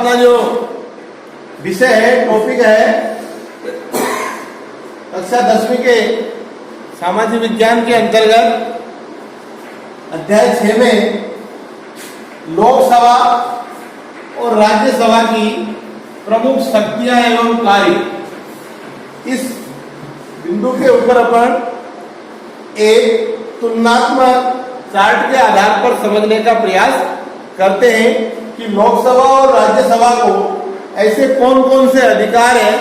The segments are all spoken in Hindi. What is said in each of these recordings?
अपना जो विषय है, टॉपिक है कक्षा 10वीं के सामाजिक विज्ञान के अंतर्गत अध्याय 6 में लोकसभा और राज्यसभा की प्रमुख शक्तियां एवं कार्य, इस बिंदु के ऊपर अपन एक तुलनात्मक चार्ट के आधार पर समझने का प्रयास करते हैं कि लोकसभा और राज्यसभा को ऐसे कौन कौन से अधिकार हैं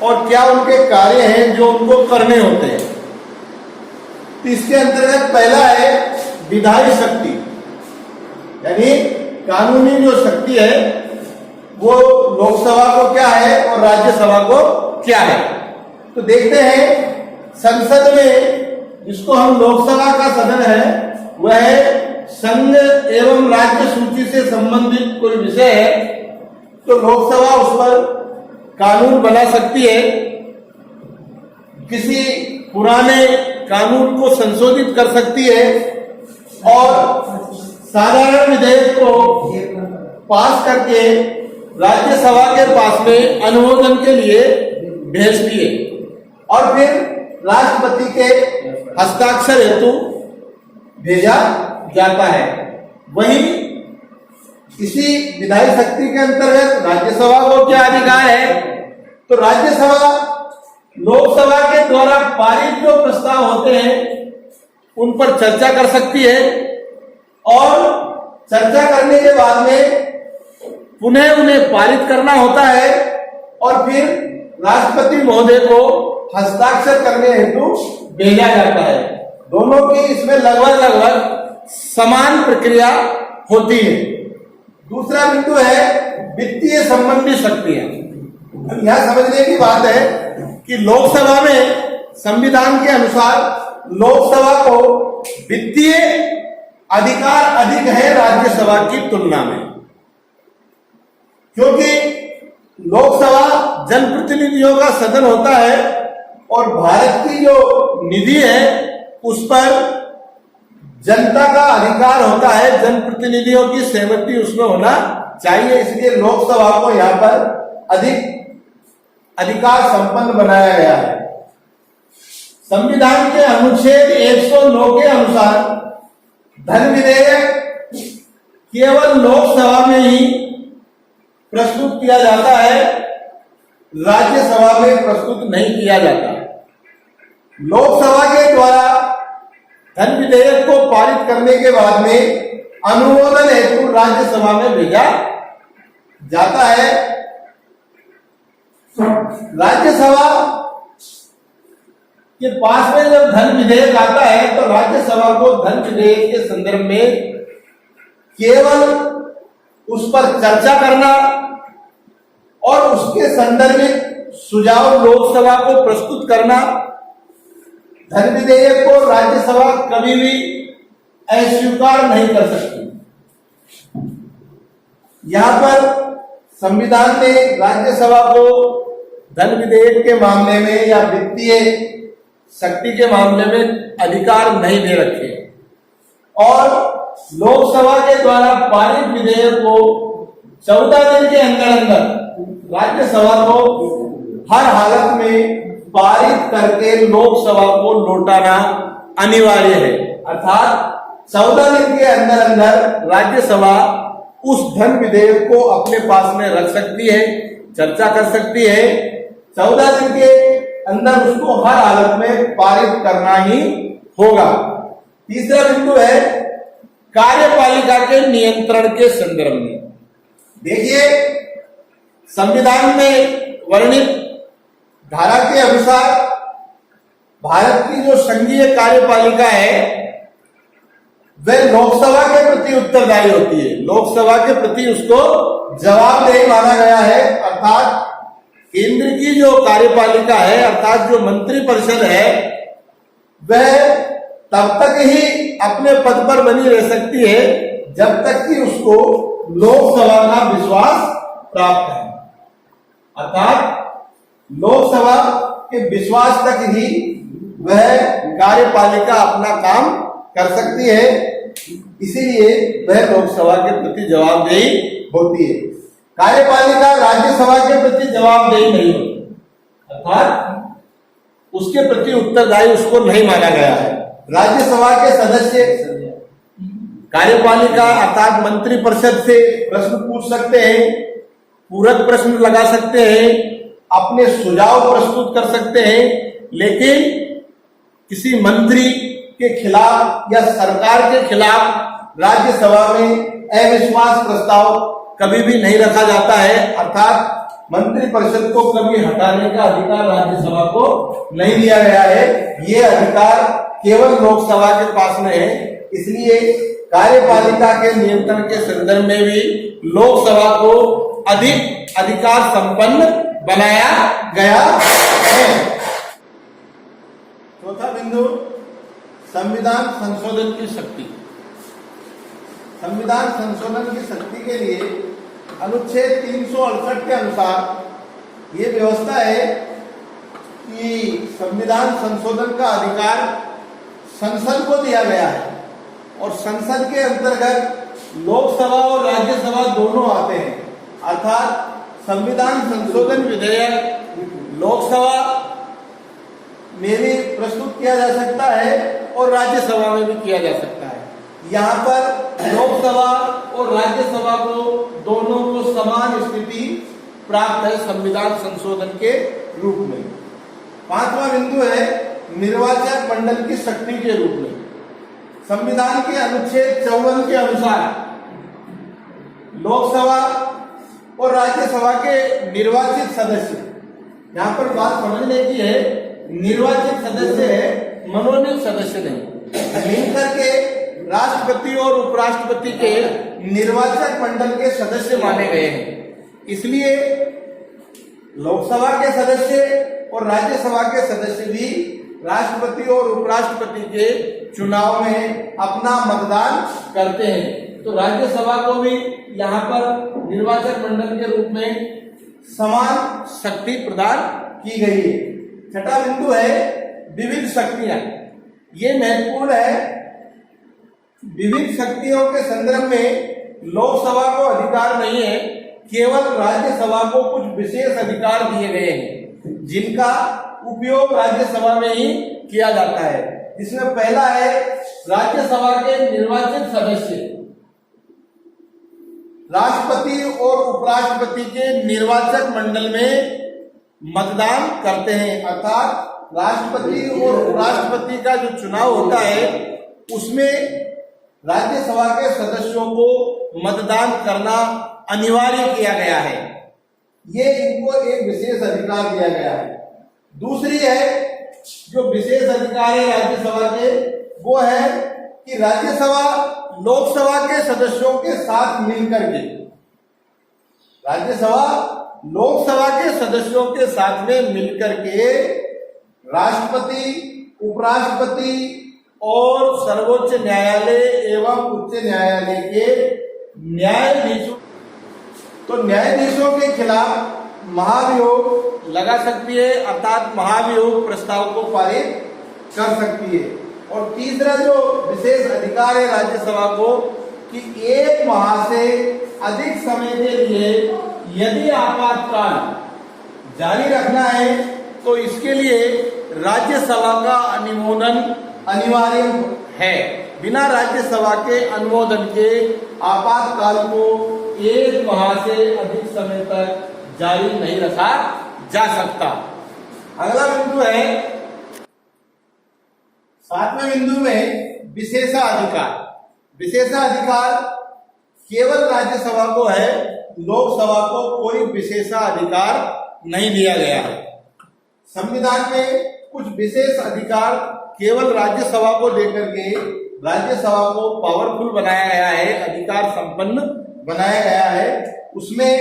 और क्या उनके कार्य हैं जो उनको करने होते हैं। तो इसके अंतर्गत पहला है विधायी शक्ति, यानी कानूनी जो शक्ति है वो लोकसभा को क्या है और राज्यसभा को क्या है। तो देखते हैं, संसद में जिसको हम लोकसभा का सदन है वह है संघ एवं राज्य सूची से संबंधित कोई विषय है तो लोकसभा उस पर कानून बना सकती है, किसी पुराने कानून को संशोधित कर सकती है और साधारण विधेयक को पास करके राज्यसभा के पास में अनुमोदन के लिए भेजती है और फिर राष्ट्रपति के हस्ताक्षर हेतु भेजा जाता है। वहीं इसी विधायी शक्ति के अंतर्गत राज्यसभा को क्या अधिकार है, तो राज्यसभा लोकसभा के द्वारा पारित जो प्रस्ताव होते हैं उन पर चर्चा कर सकती है और चर्चा करने के बाद में पुनः उन्हें पारित करना होता है और फिर राष्ट्रपति महोदय को हस्ताक्षर करने हेतु भेजा जाता है। दोनों की इसमें लगभग समान प्रक्रिया होती है। दूसरा बिंदु है वित्तीय संबंधी शक्तियां। अब यह समझने की बात है कि लोकसभा में संविधान के अनुसार लोकसभा को वित्तीय अधिकार अधिक है राज्यसभा की तुलना में, क्योंकि लोकसभा जनप्रतिनिधियों का सदन होता है और भारत की जो निधि है उस पर जनता का अधिकार होता है, जनप्रतिनिधियों की सहमति उसमें होना चाहिए। इसलिए लोकसभा को यहाँ पर अधिक अधिकार संपन्न बनाया गया है। संविधान के अनुच्छेद 109 के अनुसार धन विधेयक केवल लोकसभा में ही प्रस्तुत किया जाता है, राज्यसभा में प्रस्तुत नहीं किया जाता। लोकसभा के द्वारा धन विधेयक को पारित करने के बाद में अनुमोदन हेतु राज्यसभा में भेजा जाता है। राज्यसभा के पास में जब धन विधेयक आता है तो राज्यसभा को धन विधेयक के संदर्भ में केवल उस पर चर्चा करना और उसके संदर्भित सुझाव लोकसभा को प्रस्तुत करना। धन विधेयक को राज्यसभा कभी भी अस्वीकार नहीं कर सकती। यहां पर संविधान ने राज्यसभा को धन विधेयक के मामले में या वित्तीय शक्ति के मामले में अधिकार नहीं दे रखे और लोकसभा के द्वारा पारित विधेयक को 14 दिन के अंदर राज्यसभा को हर हालत में पारित करके लोकसभा को लौटाना अनिवार्य है। अर्थात 14 दिन के अंदर राज्यसभा उस धन विधेयक को अपने पास में रख सकती है, चर्चा कर सकती है। 14 दिन के अंदर उसको हर हालत में पारित करना ही होगा। तीसरा बिंदु है कार्यपालिका के नियंत्रण के संदर्भ में। देखिए, संविधान में वर्णित धारा के अनुसार भारत की जो संघीय कार्यपालिका है वह लोकसभा के प्रति उत्तरदायी होती है। लोकसभा के प्रति उसको जवाबदेही माना गया है। अर्थात केंद्र की जो कार्यपालिका है, अर्थात जो मंत्रिपरिषद है, वह तब तक ही अपने पद पर बनी रह सकती है जब तक कि उसको लोकसभा का विश्वास प्राप्त है। अर्थात लोकसभा के विश्वास तक ही वह कार्यपालिका अपना काम कर सकती है, इसीलिए वह लोकसभा के प्रति जवाबदेही होती है। कार्यपालिका राज्यसभा के प्रति जवाबदेही नहीं होती, अर्थात उसके प्रति उत्तरदायी उसको नहीं माना गया है। राज्यसभा के सदस्य कार्यपालिका अर्थात मंत्रिपरिषद से प्रश्न पूछ सकते हैं, पूरक प्रश्न लगा सकते हैं, अपने सुझाव प्रस्तुत कर सकते हैं, लेकिन किसी मंत्री के खिलाफ या सरकार के खिलाफ राज्यसभा में अविश्वास प्रस्ताव कभी भी नहीं रखा जाता है, अर्थात मंत्रिपरिषद को कभी हटाने का अधिकार राज्यसभा को नहीं दिया गया है। ये अधिकार केवल लोकसभा के पास में है। इसलिए कार्यपालिका के नियंत्रण के संदर्भ में भी लोकसभा को अधिक अधिकार संपन्न बनाया गया है। चौथा बिंदु, संविधान संशोधन की शक्ति। संविधान संशोधन की शक्ति के लिए अनुच्छेद 368 के अनुसार ये व्यवस्था है कि संविधान संशोधन का अधिकार संसद को दिया गया है और संसद के अंतर्गत लोकसभा और राज्यसभा दोनों आते हैं, अर्थात संविधान संशोधन विधेयक लोकसभा में भी प्रस्तुत किया जा सकता है और राज्यसभा में भी किया जा सकता है। यहाँ पर लोकसभा और राज्यसभा को दोनों को समान स्थिति प्राप्त है संविधान संशोधन के रूप में। पांचवा बिंदु है निर्वाचक मंडल की शक्ति के रूप में। संविधान के अनुच्छेद 54 के अनुसार लोकसभा और राज्यसभा के निर्वाचित सदस्य, यहाँ पर बात समझने की है, निर्वाचित सदस्य है, मनोनीत सदस्य नहीं, मिलकर के राष्ट्रपति और उपराष्ट्रपति के निर्वाचक मंडल के सदस्य माने गए हैं। इसलिए लोकसभा के सदस्य और राज्यसभा के सदस्य भी राष्ट्रपति और उपराष्ट्रपति के चुनाव में अपना मतदान करते हैं। तो राज्यसभा को भी यहाँ पर निर्वाचक मंडल के रूप में समान शक्ति प्रदान की गई है। छठा बिंदु है विविध शक्तियां। ये महत्वपूर्ण है। विविध शक्तियों के संदर्भ में लोकसभा को अधिकार नहीं है, केवल राज्यसभा को कुछ विशेष अधिकार दिए गए हैं जिनका उपयोग राज्यसभा में ही किया जाता है। इसमें पहला है राज्यसभा के निर्वाचित सदस्य राष्ट्रपति और उपराष्ट्रपति के निर्वाचक मंडल में मतदान करते हैं, अर्थात राष्ट्रपति और उपराष्ट्रपति का जो चुनाव होता है उसमें राज्यसभा के सदस्यों को मतदान करना अनिवार्य किया गया है। ये इनको एक विशेष अधिकार दिया गया है। दूसरी है जो विशेष अधिकार है राज्यसभा के, वो है कि राज्यसभा लोकसभा के सदस्यों के साथ मिलकर के, राज्यसभा लोकसभा के सदस्यों के साथ में मिलकर के राष्ट्रपति, उपराष्ट्रपति और सर्वोच्च न्यायालय एवं उच्च न्यायालय के न्यायाधीशों, तो न्यायाधीशों के खिलाफ महाभियोग लगा सकती है, अर्थात महाभियोग प्रस्ताव को पारित कर सकती है। और तीसरा जो विशेष अधिकार है राज्यसभा को कि 1 माह से अधिक समय के लिए यदि आपातकाल जारी रखना है तो इसके लिए राज्यसभा का अनुमोदन अनिवार्य है। बिना राज्यसभा के अनुमोदन के आपातकाल को 1 माह से अधिक समय तक जारी नहीं रखा जा सकता। अगला बिंदु है 7वें बिंदु में विशेषाधिकार। विशेषाधिकार केवल राज्यसभा को है, लोकसभा को कोई विशेषाधिकार नहीं दिया गया है। संविधान में कुछ विशेष अधिकार केवल राज्यसभा को देकर के राज्यसभा को पावरफुल बनाया गया है, अधिकार संपन्न बनाया गया है। उसमें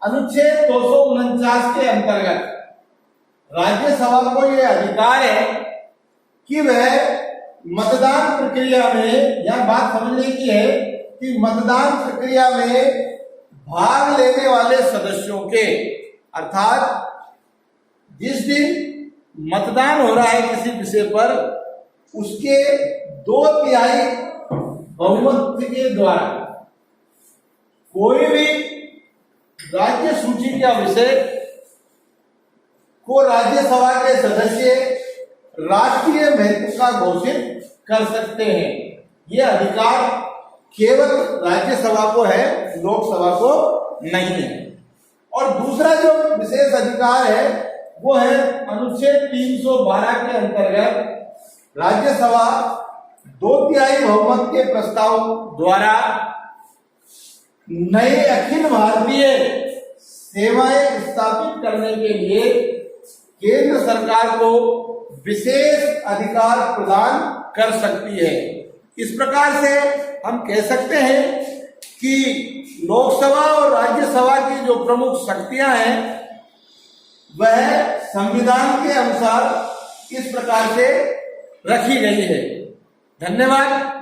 अनुच्छेद 249 के अंतर्गत राज्यसभा को यह अधिकार है कि वह मतदान प्रक्रिया में, यह बात समझने की है कि मतदान प्रक्रिया में भाग लेने वाले सदस्यों के, अर्थात जिस दिन मतदान हो रहा है किसी विषय पर, उसके 2/3 बहुमत के द्वारा कोई भी राज्य सूची का विषय को राज्यसभा के सदस्य राष्ट्रीय महत्व का घोषित कर सकते हैं। यह अधिकार केवल राज्यसभा को है, लोकसभा को नहीं है। और दूसरा जो विशेष अधिकार है वो है अनुच्छेद 312 के अंतर्गत राज्यसभा 2/3 बहुमत के प्रस्ताव द्वारा नए अखिल भारतीय सेवाएं स्थापित करने के लिए केंद्र सरकार को विशेष अधिकार प्रदान कर सकती है। इस प्रकार से हम कह सकते हैं कि लोकसभा और राज्यसभा की जो प्रमुख शक्तियां हैं वह संविधान के अनुसार इस प्रकार से रखी गई है। धन्यवाद।